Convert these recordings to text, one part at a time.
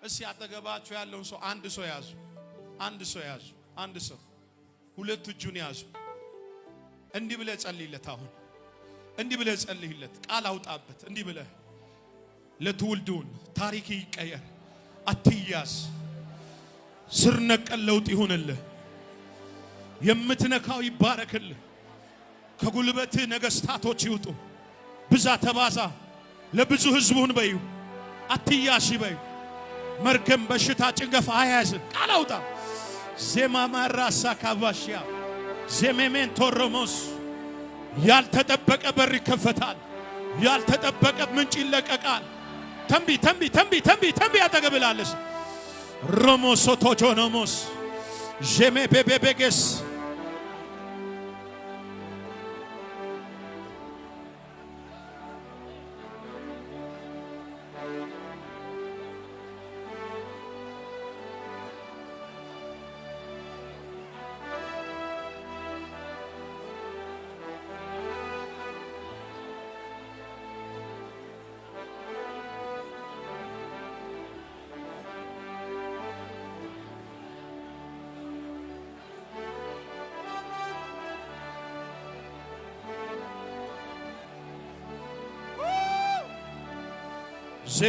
እስኪ አጠገባችሁ ያለውን ሰው አንድ ሰው ያዙ። አንድ ሰው ያዙ። አንድ ሰው ሁለት እጁን ያዙ። እንዲህ ብለህ ጸልይለት። አሁን እንዲህ ብለህ ጸልይለት። ቃል አውጣበት። እንዲህ ብለህ ለትውልዱን ታሪክ ይቀየር፣ አትያዝ፣ ስር ነቀል ለውጥ ይሁንልህ፣ የምትነካው ይባረክልህ፣ ከጉልበትህ ነገስታቶች ይውጡ፣ ብዛ ተባዛ፣ ለብዙ ህዝቡን በዩ፣ አትያሽ በዩ፣ መርገም በሽታ ጭንገፋ አያዝን። ቃል አውጣ። ዜማ ማራሳ ካባሽያ ዜሜሜን ቶሮሞስ ያልተጠበቀ በር ይከፈታል፣ ያልተጠበቀ ምንጭ ይለቀቃል። ተንቢ ተንቢ ተንቢ ተንቢ ተንቢ ያጠገብላለስ ሮሞሶ ቶጆኖሞስ ጄሜ ቤቤቤጌስ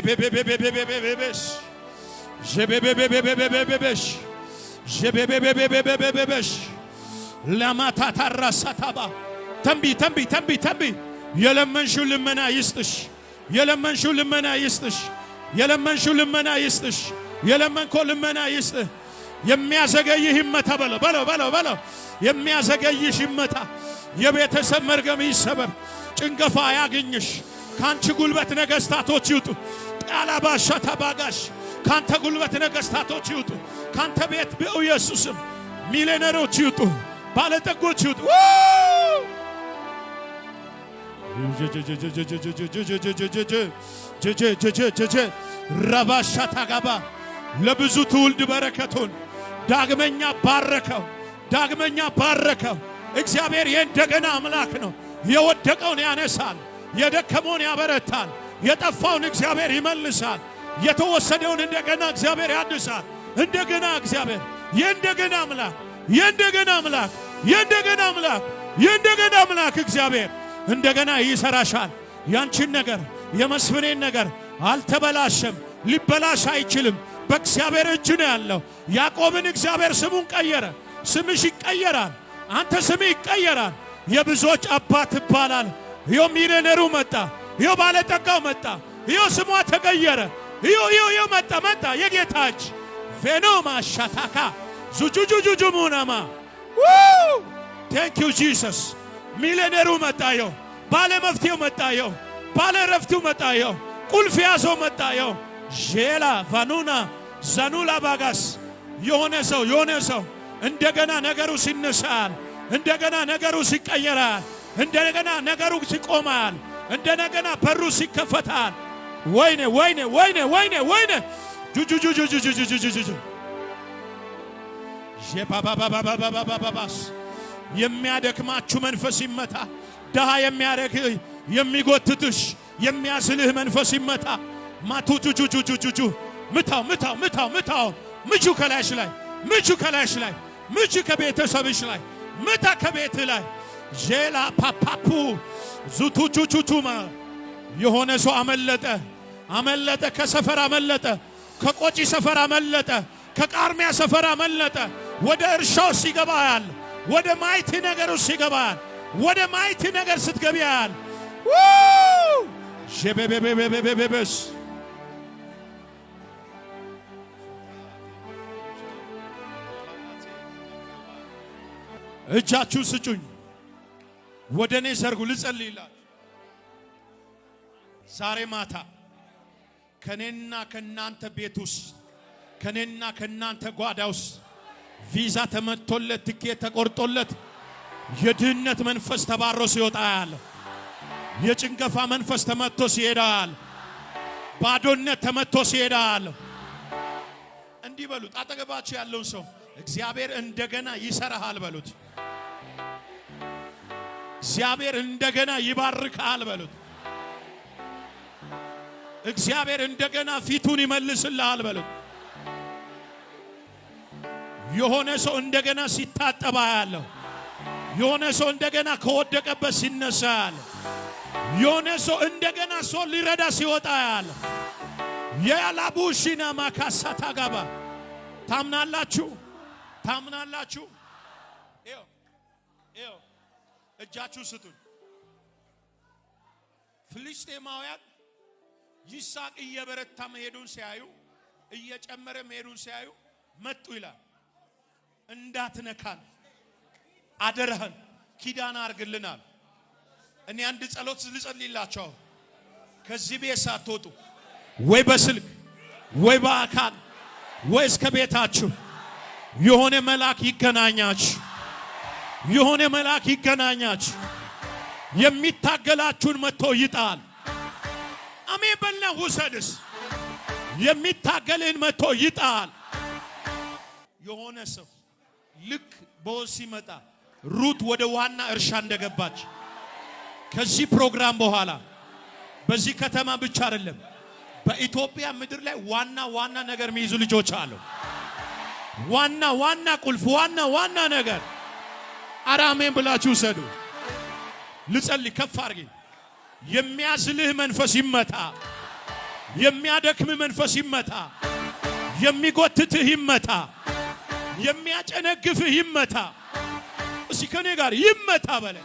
ዘበበበበበበበበሽ ዘበበበበበበበበሽ ዘበበበበበበበበሽ ለማታታራሳታባ ተንቢ ተንቢ ተንቢ ተንቢ የለመንሽው ልመና ይስጥሽ፣ የለመንሽው ልመና ይስጥሽ፣ የለመንሽው ልመና ይስጥሽ፣ የለመንከው ልመና ይስጥህ። የሚያዘገይህ ይመታ በለው በለው በለው በለው። የሚያዘገይሽ ይመታ። የቤተሰብ መርገም ይሰበር። ጭንገፋ ያገኝሽ። ካንቺ ጉልበት ነገስታቶች ይውጡ። ቃላባሻ ተባጋሽ ካንተ ጉልበት ነገስታቶች ይውጡ። ካንተ ቤት በኢየሱስም ሚሊዮነሮች ይውጡ፣ ባለጠጎች ይውጡ። ረባሻ ታጋባ ለብዙ ትውልድ በረከቱን ዳግመኛ ባረከው፣ ዳግመኛ ባረከው። እግዚአብሔር የእንደገና አምላክ ነው። የወደቀውን ያነሳል፣ የደከመውን ያበረታል፣ የጠፋውን እግዚአብሔር ይመልሳል፣ የተወሰደውን እንደገና እግዚአብሔር ያድሳል። እንደገና እግዚአብሔር የእንደገና አምላክ፣ የእንደገና አምላክ፣ የእንደገና አምላክ፣ የእንደገና አምላክ እግዚአብሔር እንደገና ይሰራሻል። ያንቺን ነገር የመስፍኔን ነገር አልተበላሸም፣ ሊበላሽ አይችልም። በእግዚአብሔር እጅ ነው ያለው። ያዕቆብን እግዚአብሔር ስሙን ቀየረ። ስምሽ ይቀየራል። አንተ ስምህ ይቀየራል። የብዙዎች አባት ይባላል። ይኸው ሚሊዮነሩ መጣ። ይኸው ባለጠጋው መጣ። ይኸው ስሟ ተቀየረ። ይኸው መጣ መጣ። የጌታ እጅ ቬኖማ ሻታካ ዙጁጁጁጁ ሙናማ ቴንክ ዩ ጂሰስ። ሚሊዮነሩ መጣ። ይኸው ባለ መፍትሄው መጣ። ይኸው ባለ ረፍቱ መጣ። ይኸው ቁልፍ ያዘው መጣ። ይኸው ጄላ ቫኑና ዛኑላ ባጋስ የሆነ ሰው እንደገና ነገሩ ሲነሳል፣ እንደገና ነገሩ ሲቀየራል፣ እንደገና ነገሩ ሲቆማል፣ እንደገና በሩ ሲከፈታል። ወይኔ ወይኔ ወይኔ ወይኔ ወይኔ ጁጁጁጁጁጁጁጁ ጄባባባባባባባባስ የሚያደክማችሁ መንፈስ ይመታ። ደሃ የሚያደርግ የሚጎትትሽ የሚያስልህ መንፈስ ይመታ። ማቱጁጁጁጁጁ ምታው ምታው ምታው ምታው። ምቹ ከላይሽ ላይ፣ ምቹ ከላይሽ ላይ፣ ምቹ ከቤተሰብሽ ላይ፣ ምታ ከቤት ላይ ጄላ ፓፓፑ ዙቱቹቹቹማ የሆነ ሰው አመለጠ፣ ከሰፈር አመለጠ፣ ከቆጪ ሰፈር አመለጠ፣ ከቃርሚያ ሰፈር አመለጠ። ወደ እርሻው ሲገባ ያል፣ ወደ ማይቲ ነገር ሲገባ ያል፣ ወደ ማይቲ ነገር ስትገቢ ያል ጄቤቤቤቤቤቤስ እጃችሁ ስጩኝ፣ ወደ እኔ ዘርጉ፣ ልጸልይላችሁ። ዛሬ ማታ ከኔና ከናንተ ቤት ውስጥ ከኔና ከናንተ ጓዳ ውስጥ ቪዛ ተመቶለት ትኬት ተቆርጦለት የድህነት መንፈስ ተባሮ ሲወጣ ያለ፣ የጭንገፋ መንፈስ ተመቶ ሲሄዳል፣ ባዶነት ተመቶ ሲሄዳል። እንዲህ በሉት፣ አጠገባችሁ ያለውን ሰው እግዚአብሔር እንደገና ይሰራሃል በሉት። እግዚአብሔር እንደገና ይባርካል በሉት። እግዚአብሔር እንደገና ፊቱን ይመልስልሃል በሉት። የሆነ ሰው እንደገና ሲታጠባ ያለው የሆነ ሰው እንደገና ከወደቀበት ሲነሳ ያለው የሆነ ሰው እንደገና ሰው ሊረዳ ሲወጣ ያለው የላቡሽና ማካሳታ ጋባ ታምናላችሁ? ታምናላችሁ? ይኸው እጃችሁ ስጡኝ። ፍልስጤማውያን ይስሐቅ እየበረታ መሄዱን ሲያዩ እየጨመረ መሄዱን ሲያዩ መጡ ይላል። እንዳትነካን አደረህን ኪዳን አርግልናል። እኔ አንድ ጸሎት ልጸልይላችሁ። ከዚህ ቤት ሳትወጡ ወይ በስልክ ወይ በአካል ወይ እስከ ቤታችሁ የሆነ መልአክ ይገናኛችሁ። የሆነ መልአክ ይገናኛችሁ። የሚታገላችሁን መጥቶ ይጣል። አሜን በልና ውሰድስ። የሚታገልህን መጥቶ ይጣል። የሆነ ሰው ልክ ቦስ ሲመጣ ሩት ወደ ዋና እርሻ እንደገባች ከዚህ ፕሮግራም በኋላ በዚህ ከተማ ብቻ አይደለም በኢትዮጵያ ምድር ላይ ዋና ነገር የሚይዙ ልጆች አሉ። ዋና ቁልፍ ዋና ነገር አራሜን ብላችሁ ሰዱ። ልጸልይ ከፍ አድርጊ። የሚያዝልህ መንፈስ ይመታ። የሚያደክም መንፈስ ይመታ። የሚጎትትህ ይመታ። የሚያጨነግፍህ ይመታ። እስኪ ከኔ ጋር ይመታ በለ